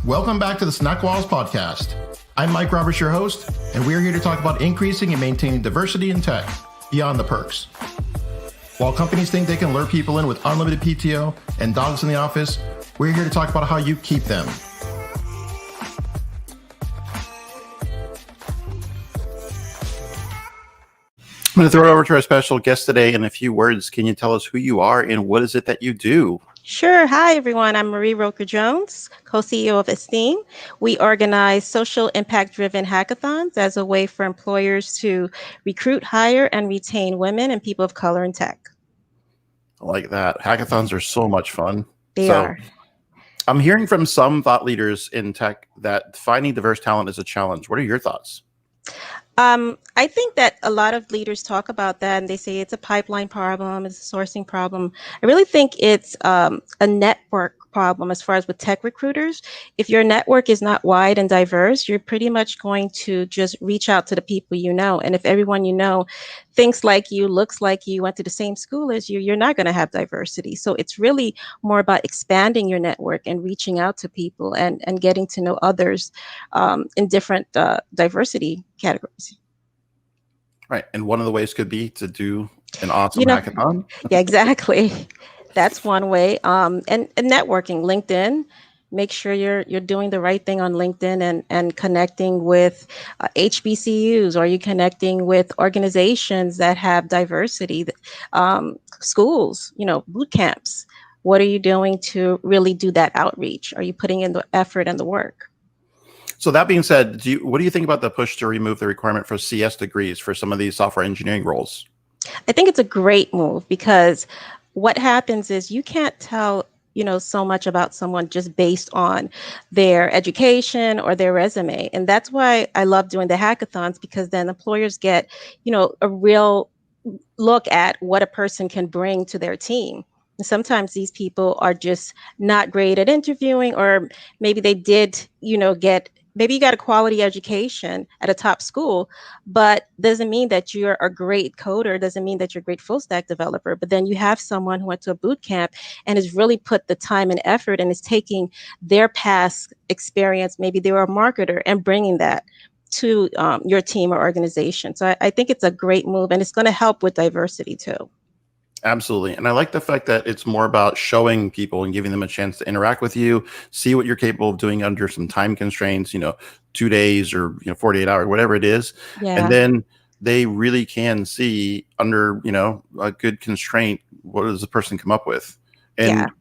Welcome back to the SnackWalls podcast. I'm Mike Roberts, your host, and we're here to talk about increasing and maintaining diversity in tech beyond the perks. While companies think they can lure people in with unlimited PTO and dogs in the office, we're here to talk about how you keep them. I'm going to throw it over to our special guest today in a few words. Can you tell us who you are and what is it that you do? Sure. Hi, everyone. I'm Marie Roker-Jones, co-CEO of Essteem. We organize social impact-driven hackathons as a way for employers to recruit, hire, and retain women and people of color in tech. I like that. Hackathons are so much fun. They are. I'm hearing from some thought leaders in tech that finding diverse talent is a challenge. What are your thoughts? I think that a lot of leaders talk about that and they say it's a pipeline problem, it's a sourcing problem. I really think it's a network problem as far as with tech recruiters. If your network is not wide and diverse, you're pretty much going to just reach out to the people you know. And if everyone you know thinks like you, looks like you, went to the same school as you, you're not going to have diversity. So it's really more about expanding your network and reaching out to people and getting to know others in different diversity categories. Right. And one of the ways could be to do an awesome hackathon. Yeah, exactly. That's one way. And networking, LinkedIn. Make sure you're doing the right thing on LinkedIn and connecting with HBCUs. Or you connecting with organizations that have diversity, schools, boot camps. What are you doing to really do that outreach? Are you putting in the effort and the work? So that being said, what do you think about the push to remove the requirement for CS degrees for some of these software engineering roles? I think it's a great move because what happens is you can't tell, so much about someone just based on their education or their resume. And that's why I love doing the hackathons, because then employers get, a real look at what a person can bring to their team. And sometimes these people are just not great at interviewing, or maybe they did, maybe you got a quality education at a top school, but doesn't mean that you're a great coder, doesn't mean that you're a great full stack developer. But then you have someone who went to a boot camp and has really put the time and effort and is taking their past experience, maybe they were a marketer, and bringing that to your team or organization. So I think it's a great move, and it's going to help with diversity too. Absolutely. And I like the fact that it's more about showing people and giving them a chance to interact with you, see what you're capable of doing under some time constraints, 2 days or 48 hours, whatever it is. Yeah. And then they really can see under, a good constraint, what does the person come up with? And,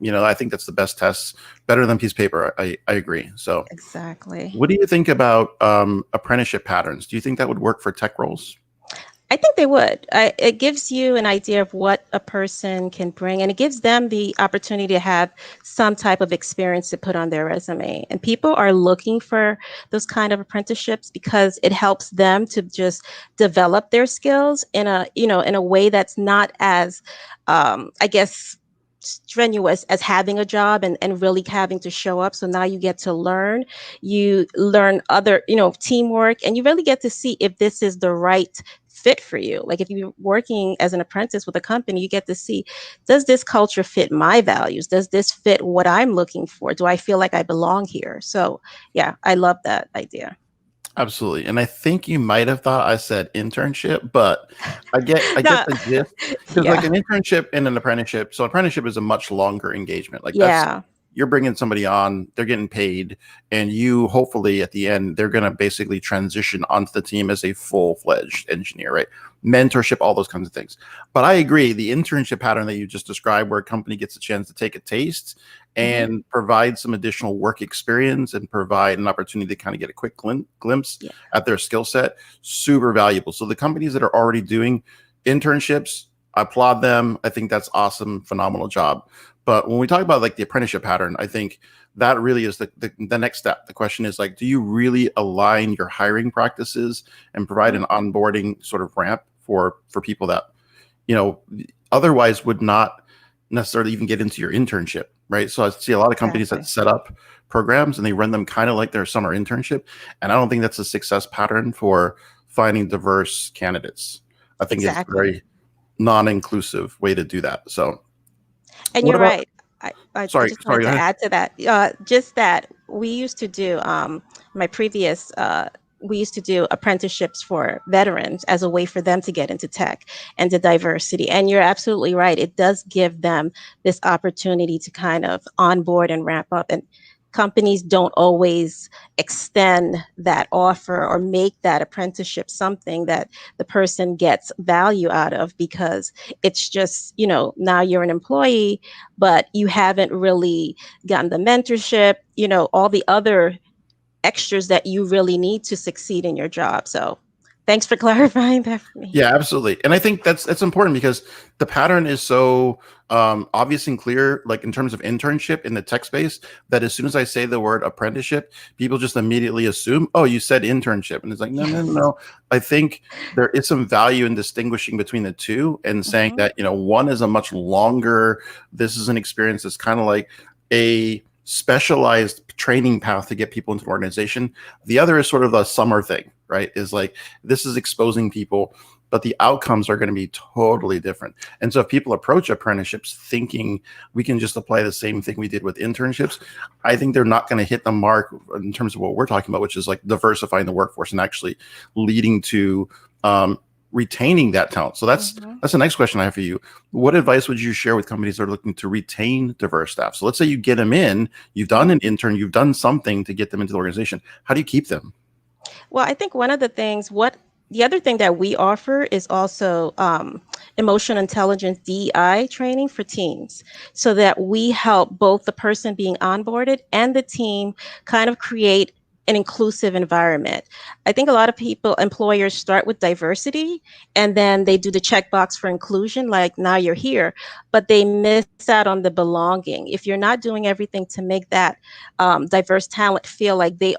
I think that's the best test, better than piece of paper. I agree. So exactly. What do you think about apprenticeship patterns? Do you think that would work for tech roles? I think they would. It gives you an idea of what a person can bring, and it gives them the opportunity to have some type of experience to put on their resume. And people are looking for those kind of apprenticeships because it helps them to just develop their skills in a way that's not as, strenuous as having a job and really having to show up. So now you get to you learn other, teamwork, and you really get to see if this is the right fit for you. Like if you're working as an apprentice with a company, you get to see, does this culture fit my values? Does this fit what I'm looking for? Do I feel like I belong here? So yeah, I love that idea. Absolutely. And I think you might have thought I said internship, but I get the gist. Because like an internship and an apprenticeship. So apprenticeship is a much longer engagement. Like you're bringing somebody on, they're getting paid, and you hopefully at the end, they're going to basically transition onto the team as a full-fledged engineer, right? Mentorship, all those kinds of things. But I agree, the internship pattern that you just described, where a company gets a chance to take a taste and provide some additional work experience and provide an opportunity to kind of get a quick glimpse at their skill set, super valuable. So the companies that are already doing internships, I applaud them. I think that's awesome, phenomenal job. But when we talk about like the apprenticeship pattern, I think that really is the next step. The question is like, do you really align your hiring practices and provide an onboarding sort of ramp for people that, otherwise would not necessarily even get into your internship, right? So I see a lot of companies that set up programs and they run them kind of like their summer internship. And I don't think that's a success pattern for finding diverse candidates. I think it's a very non-inclusive way to do that. So. And you're right. I just wanted to add to that, just that we used to do my previous we used to do apprenticeships for veterans as a way for them to get into tech and to diversity. And you're absolutely right. It does give them this opportunity to kind of onboard and ramp up. And companies don't always extend that offer or make that apprenticeship something that the person gets value out of, because it's just, now you're an employee, but you haven't really gotten the mentorship, all the other extras that you really need to succeed in your job. So thanks for clarifying that for me. Yeah, absolutely. And I think that's important because the pattern is so obvious and clear, like in terms of internship in the tech space, that as soon as I say the word apprenticeship, people just immediately assume, oh, you said internship. And it's like, no, Yes. no, no. I think there is some value in distinguishing between the two and saying that, one is a much longer, this is an experience that's kind of like a specialized training path to get people into an organization. The other is sort of a summer thing, right? Is like, this is exposing people, but the outcomes are going to be totally different. And so if people approach apprenticeships thinking we can just apply the same thing we did with internships, I think they're not going to hit the mark in terms of what we're talking about, which is like diversifying the workforce and actually leading to retaining that talent. So that's the next question I have for you. What advice would you share with companies that are looking to retain diverse staff? So let's say you get them in, you've done an intern, you've done something to get them into the organization. How do you keep them? Well, I think one of the things, the other thing that we offer is also emotional intelligence DEI training for teams, so that we help both the person being onboarded and the team kind of create an inclusive environment. I think a lot of employers start with diversity, and then they do the checkbox for inclusion, like now you're here, but they miss out on the belonging. If you're not doing everything to make that diverse talent feel like they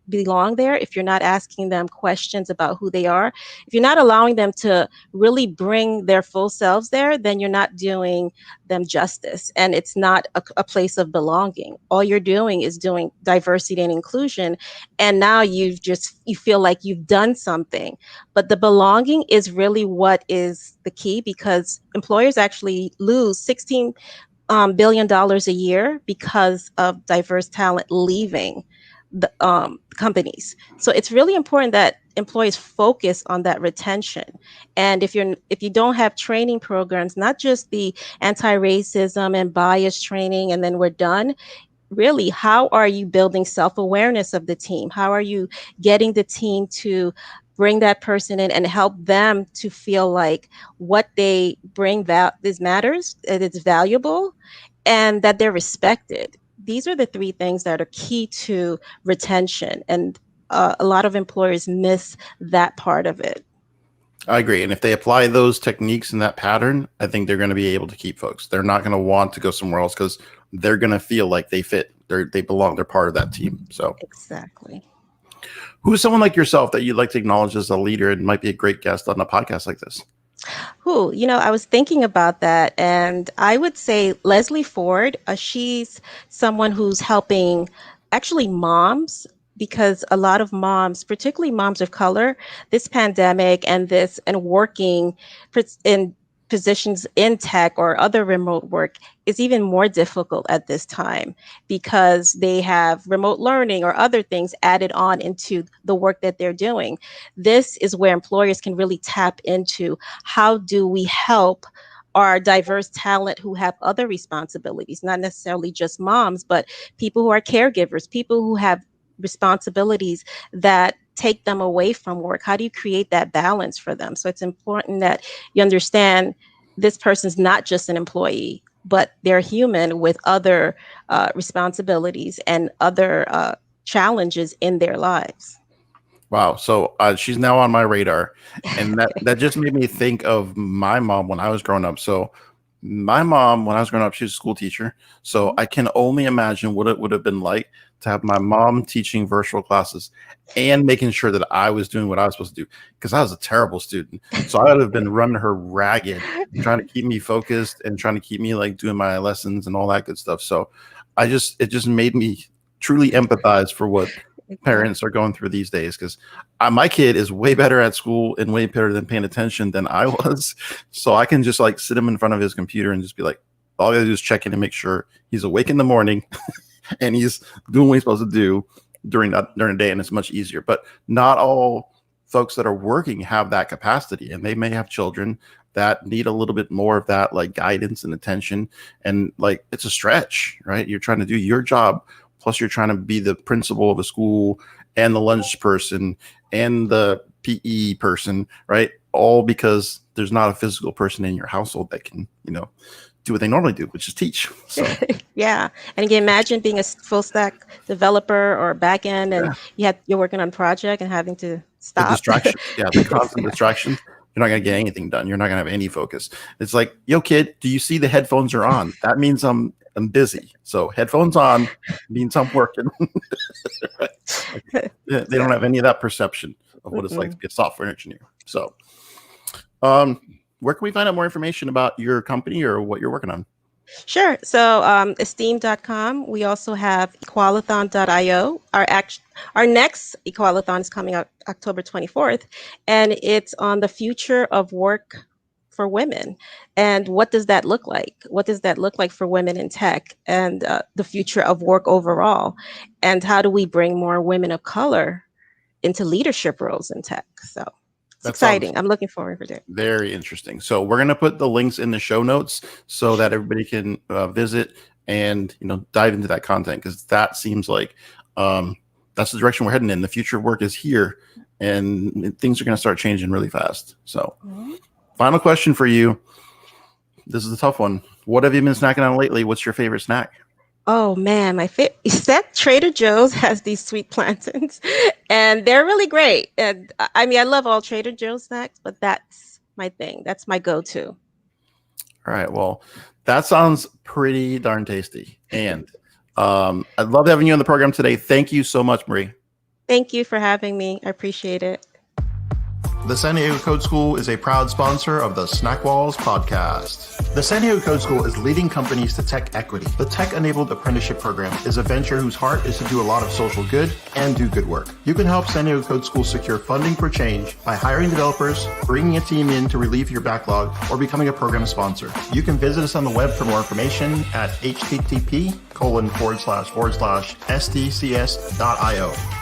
belong there, if you're not asking them questions about who they are, if you're not allowing them to really bring their full selves there, then you're not doing them justice, and it's not a place of belonging. All you're doing is doing diversity and inclusion, and now you feel like you've done something. But the belonging is really what is the key, because employers actually lose $16 billion a year because of diverse talent leaving the companies. So it's really important that employees focus on that retention. And if you don't have training programs, not just the anti-racism and bias training, and then we're done, really, how are you building self-awareness of the team? How are you getting the team to bring that person in and help them to feel like what they bring this matters, that it's valuable, and that they're respected? These are the three things that are key to retention, and a lot of employers miss that part of it. I agree. And if they apply those techniques in that pattern, I think they're going to be able to keep folks. They're not going to want to go somewhere else because they're going to feel like they fit. They belong. They're part of that team. So exactly. Who's someone like yourself that you'd like to acknowledge as a leader and might be a great guest on a podcast like this? I was thinking about that, and I would say Leslie Ford. She's someone who's helping actually moms, because a lot of moms, particularly moms of color, this pandemic and working in positions in tech or other remote work is even more difficult at this time, because they have remote learning or other things added on into the work that they're doing. This is where employers can really tap into, how do we help our diverse talent who have other responsibilities, not necessarily just moms, but people who are caregivers, people who have responsibilities that take them away from work. How do you create that balance for them? So it's important that you understand this person's not just an employee, but they're human with other responsibilities and other challenges in their lives. Wow. So she's now on my radar. And that just made me think of my mom when I was growing up. So my mom, when I was growing up, she was a school teacher. So I can only imagine what it would have been like to have my mom teaching virtual classes and making sure that I was doing what I was supposed to do, because I was a terrible student. So I would have been running her ragged, trying to keep me focused and trying to keep me like doing my lessons and all that good stuff. So it just made me truly empathize for what parents are going through these days, because my kid is way better at school and way better than paying attention than I was. So I can just like sit him in front of his computer and just be like, all I gotta do is check in and make sure he's awake in the morning and he's doing what he's supposed to do during the day, and it's much easier. But not all folks that are working have that capacity, and they may have children that need a little bit more of that like guidance and attention. And like, it's a stretch, right? You're trying to do your job, plus you're trying to be the principal of a school and the lunch person and the PE person, right? All because there's not a physical person in your household that can, do what they normally do, which is teach. So yeah. And you can imagine being a full stack developer or back end, and you're working on a project and having to stop. The distraction. Yeah, the constant distractions. You're not going to get anything done. You're not going to have any focus. It's like, yo, kid, do you see the headphones are on? That means I'm busy. So headphones on means I'm working. They don't have any of that perception of what it's like to be a software engineer. So where can we find out more information about your company or what you're working on? Sure. So Essteem.com. We also have equalathon.io. Our next Equalathon is coming out October 24th, and it's on the future of work for women. And what does that look like? What does that look like for women in tech, and the future of work overall? And how do we bring more women of color into leadership roles in tech? So it's exciting. I'm looking forward to it. Very interesting. So we're going to put the links in the show notes so that everybody can visit and dive into that content, because that seems like that's the direction we're heading in. The future of work is here, and things are going to start changing really fast. So final question for you. This is a tough one. What have you been snacking on lately? What's your favorite snack? Oh man, my favorite is that Trader Joe's has these sweet plantains, and they're really great. And I mean, I love all Trader Joe's snacks, but that's my thing. That's my go-to. All right. Well, that sounds pretty darn tasty. And I love having you on the program today. Thank you so much, Marie. Thank you for having me. I appreciate it. The San Diego Code School is a proud sponsor of the SnackWalls podcast. The San Diego Code School is leading companies to tech equity. The Tech-Enabled Apprenticeship Program is a venture whose heart is to do a lot of social good and do good work. You can help San Diego Code School secure funding for change by hiring developers, bringing a team in to relieve your backlog, or becoming a program sponsor. You can visit us on the web for more information at http:// SDCS.io.